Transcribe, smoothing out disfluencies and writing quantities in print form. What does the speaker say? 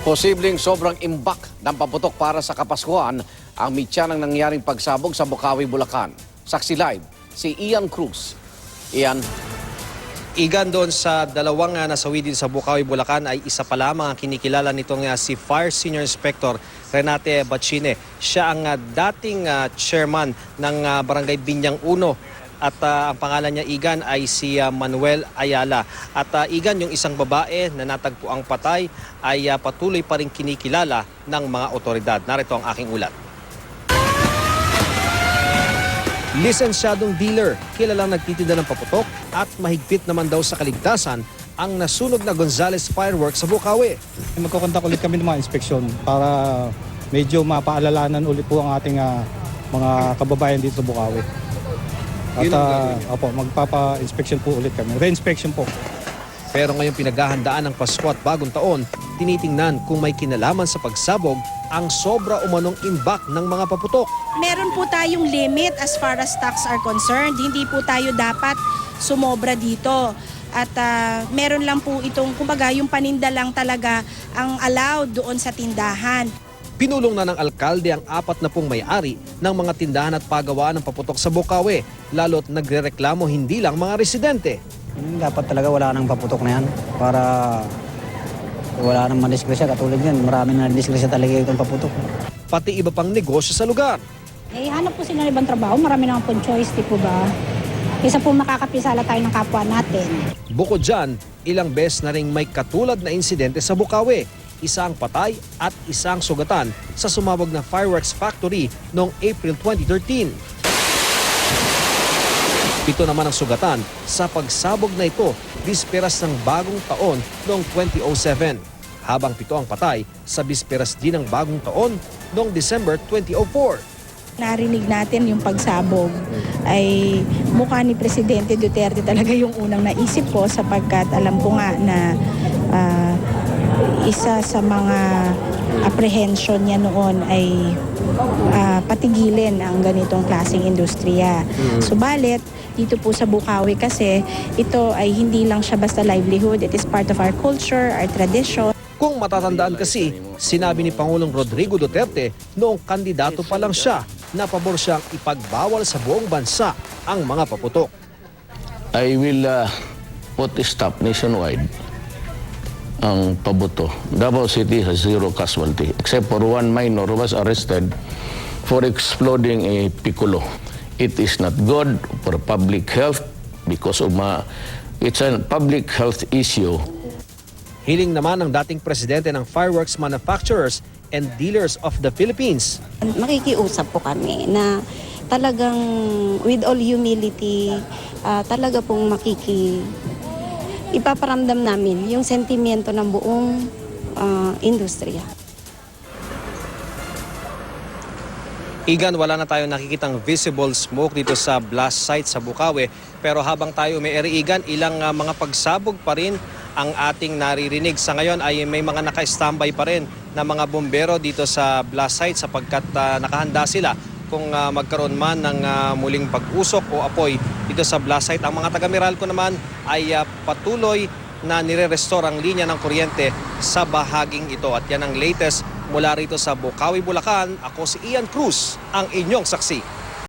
Posibleng sobrang imbak ng paputok para sa Kapaskuhan ang mitya ng nangyaring pagsabog sa Bocaue, Bulacan. Saksi live, si Ian Cruz. Ian. Igan, doon sa dalawang nasawi din sa Bocaue, Bulacan ay isa pa lamang ang kinikilala nitong si Fire Senior Inspector Renate Bachine. Siya ang dating chairman ng Barangay Binyang 1 at ang pangalan niya, Igan, ay si Manuel Ayala. At Igan, yung isang babae na natagpo ang patay ay patuloy pa rin kinikilala ng mga otoridad. Narito ang aking ulat. Lisensyadong dealer, kilalang nagtitinda ng paputok at mahigpit naman daw sa kaligtasan ang nasunog na Gonzales Fireworks sa Bocaue. Magkukontak ulit kami ng mga inspeksyon para medyo mapaalalanan ulit po ang ating mga kababayan dito sa Bocaue. At magpapa-inspection po ulit kami. Re-inspection po. Pero ngayong pinaghahandaan ng Pasko at Bagong Taon, tinitingnan kung may kinalaman sa pagsabog ang sobra umanong imbak ng mga paputok. Meron po tayong limit as far as stocks are concerned. Hindi po tayo dapat sumobra dito. At meron lang po itong, kumbaga, yung paninda lang talaga ang allowed doon sa tindahan. Pinulong na ng alkalde ang 40 may-ari ng mga tindahan at pagawaan ng paputok sa Bocaue, lalo't nagrereklamo hindi lang mga residente. Dapat talaga wala nang paputok na yan para wala nang madisgrasya. Katulad yan, marami na disgrasya talaga itong paputok. Pati iba pang negosyo sa lugar. Hanap po sila ng ibang trabaho, marami naman pong choice, di po ba? Kaysa po makakapisala tayo ng kapwa natin. Bukod dyan, ilang beses na ring may katulad na insidente sa Bocaue. Isang patay at isang sugatan sa sumabog na fireworks factory noong April 2013. Ito naman ang sugatan sa pagsabog na ito bisperas ng Bagong Taon noong 2007. Habang 7 ang patay sa bisperas din ng Bagong Taon noong December 2004. Narinig natin yung pagsabog ay mukha ni Presidente Duterte talaga yung unang naisip ko sapagkat alam ko nga na isa sa mga apprehension niya noon ay patigilin ang ganitong klaseng industriya. Subalit, dito po sa Bocaue kasi ito ay hindi lang siya basta livelihood, it is part of our culture, our tradition. Kung matatandaan kasi, sinabi ni Pangulong Rodrigo Duterte noong kandidato pa lang siya na pabor siyang ipagbawal sa buong bansa ang mga paputok. I will put a stop nationwide ang pabuto. Davao City has 0 casualty except for one minor who was arrested for exploding a piccolo. It is not good for public health because of it's a public health issue. Hiling naman ng dating presidente ng Fireworks Manufacturers and Dealers of the Philippines. Makikiusap po kami na talagang with all humility, talaga pong ipaparamdam namin yung sentimiento ng buong industriya. Igan, wala na tayo nakikitang visible smoke dito sa blast site sa Bocaue. Pero habang tayo umiiri, Igan, ilang mga pagsabog pa rin ang ating naririnig. Sa ngayon ay may mga naka-standby pa rin na mga bombero dito sa blast site sapagkat nakahanda sila kung magkaroon man ng muling pag-usok o apoy dito sa blast site. Ang mga taga-Meralco naman ay patuloy na nire-restore ang linya ng kuryente sa bahaging ito. At yan ang latest mula rito sa Bocaue, Bulacan. Ako si Ian Cruz, ang inyong saksi.